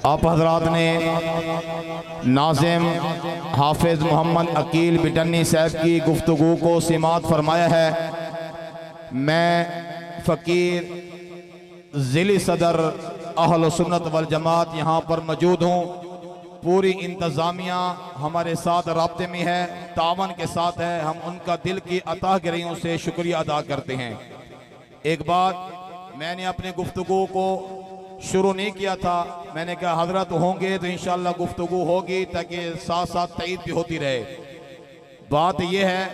आप हजरात ने नाज़िम हाफिज मोहम्मद अकील बिटन्नी साहब की गुफ्तगू को समात फरमाया है। मैं फ़कीर ज़िली सदर अहल सुन्नत वल जमात यहाँ पर मौजूद हूँ। पूरी इंतज़ामिया हमारे साथ राब्ते में है, तावन के साथ है। हम उनका दिल की अतागिरियों से शुक्रिया अदा करते हैं। एक बात, मैंने अपनी गुफ्तगू को शुरू नहीं किया था, मैंने कहा हजरत होंगे तो इंशाअल्लाह गुफ्तगू होगी, ताकि साथ साथ तईद भी होती रहे। बात यह है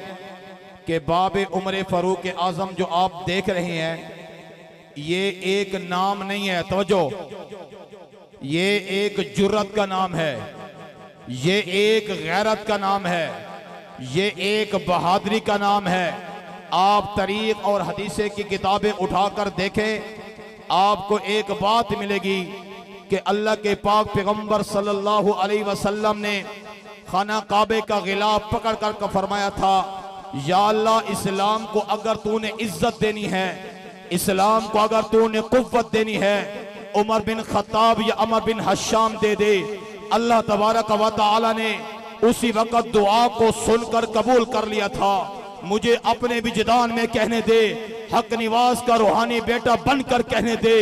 कि बाब उमर फ़ारूक आज़म जो आप देख रहे हैं, ये एक नाम नहीं है, तवज्जो, ये एक जुर्रत का नाम है, ये एक गैरत का नाम है, ये एक बहादुरी का नाम है। आप तरीक़ और हदीसे की किताबें उठाकर देखें, आपको एक बात मिलेगी कि अल्लाह के पाक पैगंबर सल्लल्लाहु अलैहि वसल्लम ने खाना काबे का गिलाफ पकड़ कर फरमाया था, या अल्लाह, इस्लाम को अगर तूने इज्जत देनी है, इस्लाम को अगर तूने कुव्वत देनी है, उमर बिन खत्ताब या अमर बिन हश्शाम दे दे। अल्लाह तबारक व तआला ने उसी वक्त दुआ को सुनकर कबूल कर लिया था। मुझे अपने विजदान में कहने दे, हक निवास का रूहानी बेटा बनकर कहने दे,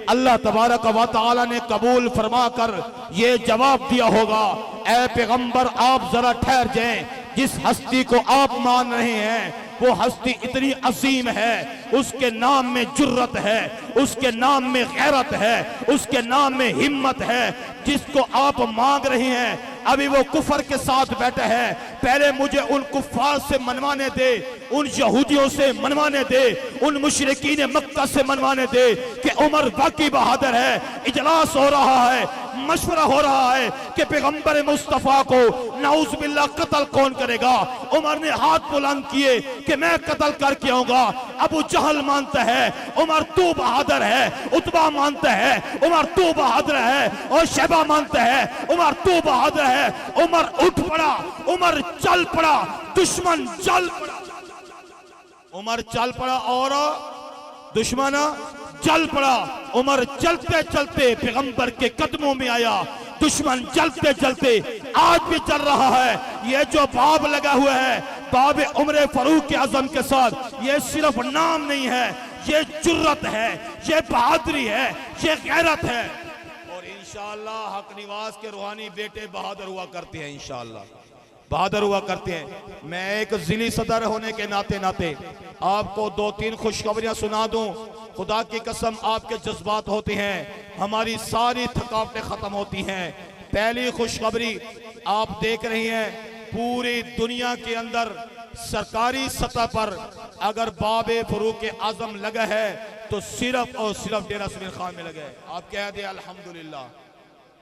अल्लाह तबारक व तआला ने कबूल फरमा कर ये जवाब दिया होगा, ऐ पैगंबर आप जरा ठहर जाएं, जिस हस्ती को आप मान रहे हैं वो हस्ती इतनी अजीम है, उसके नाम में जुर्रत है, उसके नाम में गैरत है, उसके नाम में हिम्मत है। जिसको आप मांग रहे हैं अभी वो कुफर के साथ बैठा है। पहले मुझे उन कुफार से मनवाने दे, उन यहूदियों से मनवाने दे, उन मुशरिकीन मक्का से मनवाने दे कि उमर बाकी बहादुर है। इजलास हो रहा है, मशवरा हो रहा है कि पैगंबर मुस्तफा को नाउज़ बिल्लाह कत्ल कौन करेगा। उमर ने हाथ बुलंद किए कि मैं कत्ल करके आऊंगा। अबू जहल मानता है उमर तू बहादुर है, उतबा मानता है उमर तू बहादुर है, और शैबा मानता है उमर तू बहादुर है। उमर उठ पड़ा, उमर चल पड़ा, दुश्मन चल पड़ा, उमर चल पड़ा और दुश्मन चल पड़ा। उमर चलते चलते पैगंबर के कदमों में आया, दुश्मन चलते चलते आज भी चल रहा है। ये जो बाब लगा हुआ है बाब उमर फारूक आज़म के साथ, ये सिर्फ नाम नहीं है, ये जुर्रत है, ये बहादुरी है, ये गैरत है। और इंशाअल्लाह हक निवास के रूहानी बेटे बहादुर हुआ करते हैं, इंशाअल्लाह बहादुर हुआ करते हैं। मैं एक जिली सदर होने के नाते आपको दो तीन खुशखबरियां सुना दूं। खुदा की कसम आपके जज्बात होते हैं, हमारी सारी थकावटें खत्म होती हैं। पहली खुशखबरी, आप देख रही हैं पूरी दुनिया के अंदर सरकारी सतह पर अगर बाबे फरूक आजम लगा है तो सिर्फ और सिर्फ डेरा समीर खान में लगा है। आप कह दे अल्हम्दुलिल्लाह,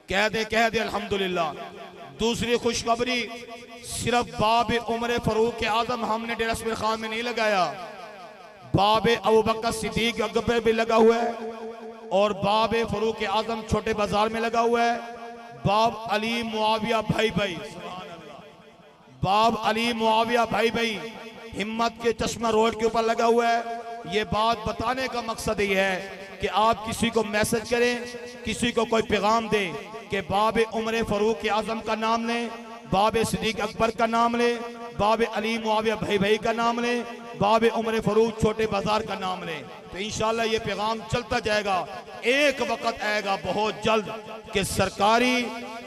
कह दे अल्हम्दुलिल्लाह। दूसरी खुशखबरी, सिर्फ बाबे उमर फारूक आजम हमने डेरा समीर खान में नहीं लगाया, बाबे अबू बकर सिद्दीक अकबर भी लगा हुआ है, और बाबे फारूक आजम छोटे बाजार में लगा हुआ है। बाब अली मुआविया भाई भाई, बाब अली मुआविया भाई भाई हिम्मत के चश्मा रोड के ऊपर लगा हुआ है। ये बात बताने का मकसद ये है कि आप किसी को मैसेज करें, किसी को कोई पैगाम दें कि बाबे उमर फारूक आजम का नाम लें, बाबे सिद्दीक अकबर का नाम लें, बाबे अली मुआविया भाई भाई का नाम लें, बाबे उमर फारूक छोटे बाजार का नाम लें, तो इंशाअल्लाह ये पैगाम चलता जाएगा। एक वक्त आएगा बहुत जल्द कि सरकारी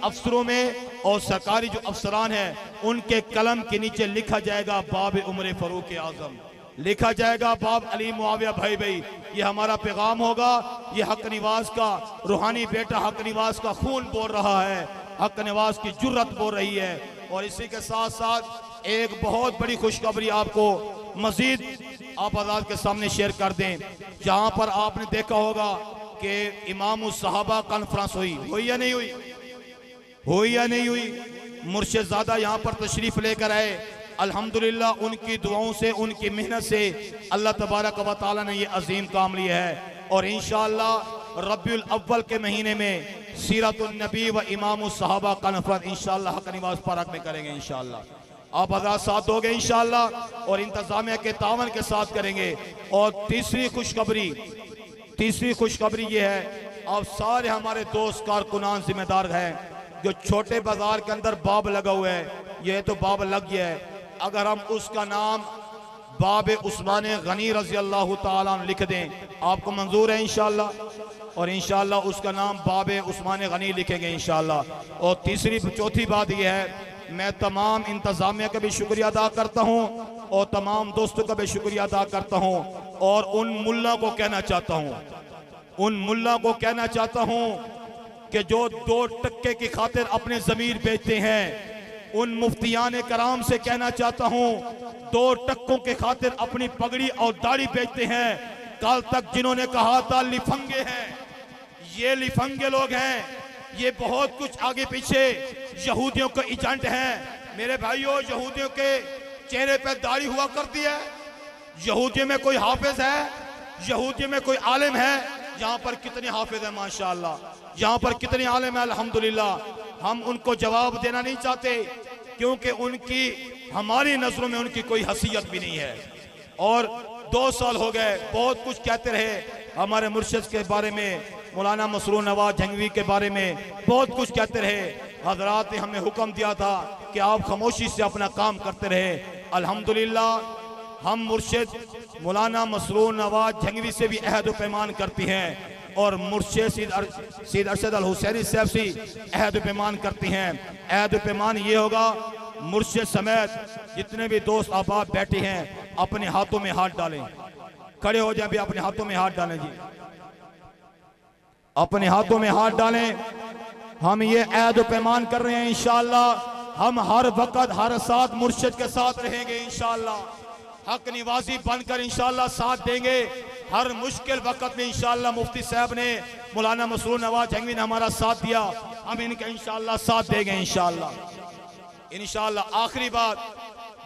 अफसरों में और सरकारी जो अफसरान हैं उनके कलम के नीचे लिखा जाएगा बाबे उमर फारूक आजम, लिखा जाएगा बाब अली मुआविया भाई भाई। ये हमारा पैगाम होगा। ये हक निवास का रूहानी बेटा, हक निवास का खून बोल रहा है, हक निवास की जुर्रत बोल रही है। और इसी के साथ साथ एक बहुत बड़ी खुशखबरी आपको मजीद आप आजाद के सामने शेयर कर दें, जहां पर आपने देखा होगा कि इमाम सहाबा कॉन्फ्रेंस हुई या नहीं हुई, हुई या नहीं हुई। मुर्शिदादा यहाँ पर तशरीफ लेकर आए, अल्हम्दुलिल्लाह उनकी दुआओं से, उनकी मेहनत से अल्लाह तबारक व तआला ने ये अजीम काम लिया है। और इंशाअल्लाह रब्बिउल अव्वल के महीने में सीरतुन नबी व इमाम सहाबा कॉन्फ्रेंस इंशाअल्लाह हक निवास पार्क में करेंगे। इंशाअल्लाह आप आजाद साथ होंगे इंशाअल्लाह, और इंतजामिया के तावन के साथ करेंगे। और तीसरी खुशखबरी ये है अब सारे हमारे दोस्त कारकुनान जिम्मेदार हैं। जो छोटे बाजार के अंदर बाब लगा हुआ है, ये तो बाब लग गया है, अगर हम उसका नाम बाब उस्मान गनी रजी अल्लाह ताला अन्हु लिख दें, आपको मंजूर है इंशाअल्लाह? और इंशाअल्लाह उसका नाम बाब उस्मान गनी लिखेंगे इंशाअल्लाह। और तीसरी चौथी बात यह है, मैं तमाम इंतजामिया का भी शुक्रिया अदा करता हूँ और तमाम दोस्तों का भी शुक्रिया अदा करता हूँ। और उन मुल्ला को कहना चाहता हूँ कि जो 2 टक्के की खातिर अपने ज़मीर बेचते हैं, उन मुफ्तियान कराम से कहना चाहता हूँ, 2 टक्कों के खातिर अपनी पगड़ी और दाढ़ी बेचते हैं। कल तक जिन्होंने कहा था लिफंगे हैं, ये लिफंगे लोग हैं, ये बहुत कुछ आगे पीछे यहूदियों के एजेंट हैं। मेरे भाइयों, यहूदियों के चेहरे पर दाढ़ी हुआ करती है। यहूदियों में कोई हाफिज है? यहूदियों में कोई आलिम है? यहाँ पर कितने हाफिज हैं माशाअल्लाह, यहाँ पर कितने आलिम हैं अल्हम्दुलिल्लाह। हम उनको जवाब देना नहीं चाहते क्योंकि उनकी हमारी नजरों में उनकी कोई हैसियत भी नहीं है। और 2 साल हो गए, बहुत कुछ कहते रहे हमारे मुर्शिद के बारे में, मौलाना मसरूर नवाज जंगवी के बारे में बहुत कुछ कहते रहे। हजरात ने हमें हुक्म दिया था कि आप खामोशी से अपना काम करते रहे। अल्हम्दुलिल्लाह हम मुर्शिद मौलाना मसरूर नवाज जंगवी से भी अहद पैमान करती हैं और मुर्शिद सैयद अरशद अल हुसैनी साहब से अहद पैमान करती हैं। अहद पैमान ये होगा, मुर्शिद समेत जितने भी दोस्त अहबाब बैठे हैं अपने हाथों में हाथ डालें, खड़े हो जाए भी, अपने हाथों में हाथ डालें जी, अपने हाथों में हाथ डालें। हम ये अहद पैमान कर रहे हैं इंशाअल्लाह हम हर वक्त हर साथ मुर्शिद के साथ रहेंगे इंशाअल्लाह, हक निवाजी बनकर इंशाअल्लाह साथ देंगे। हर मुश्किल वक्त में इंशाअल्लाह मुफ्ती साहब ने, मौलाना मसरूर नवाज जंगवी ने हमारा साथ दिया, हम इनका इंशाअल्लाह साथ देंगे इंशाअल्लाह। आखिरी बात,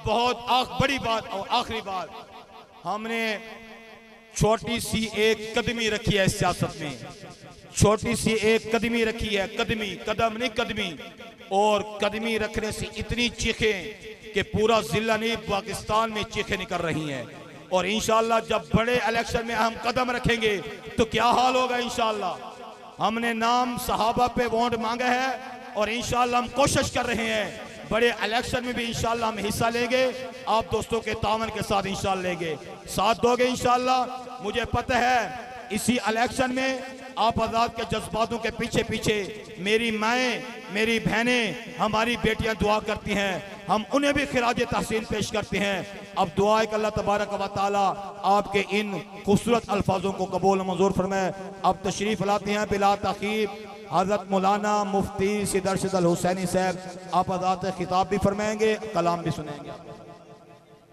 बहुत बड़ी बात और आखिरी बात, हमने छोटी सी एक कदमी रखी है सियासत में, छोटी सी एक कदमी रखी है, कदमी, कदम नहीं कदमी। और कदमी रखने से इतनी चीखें कि पूरा जिला नहीं पाकिस्तान में चीखें निकल रही हैं। और इंशाअल्लाह जब बड़े इलेक्शन में हम कदम रखेंगे तो क्या हाल होगा इंशाअल्लाह। हमने नाम सहाबा पे वोट मांगा है और इंशाअल्लाह हम कोशिश कर रहे हैं बड़े इलेक्शन में भी इंशाअल्लाह हम हिस्सा लेंगे। आप दोस्तों के तावन के साथ इंशाअल्लाह लेंगे, साथ दोगे इंशाअल्लाह। मुझे पता है इसी इलेक्शन में आप आजाद के जज्बातों के पीछे पीछे मेरी माएँ, मेरी बहनें, हमारी बेटियां दुआ करती हैं, हम उन्हें भी खिराज तहसीन पेश करते हैं। अब दुआ है कि अल्लाह तबारक व तआला आपके इन खूबसूरत अल्फाजों को कबूल मंजूर फरमाए। अब तशरीफ लाते हैं बिला ताकीब हज़रत मौलाना मुफ्ती सैयद अरशद अल हुसैनी साहब, आप आजाद खिताब भी फरमाएंगे, कलाम भी सुनेंगे।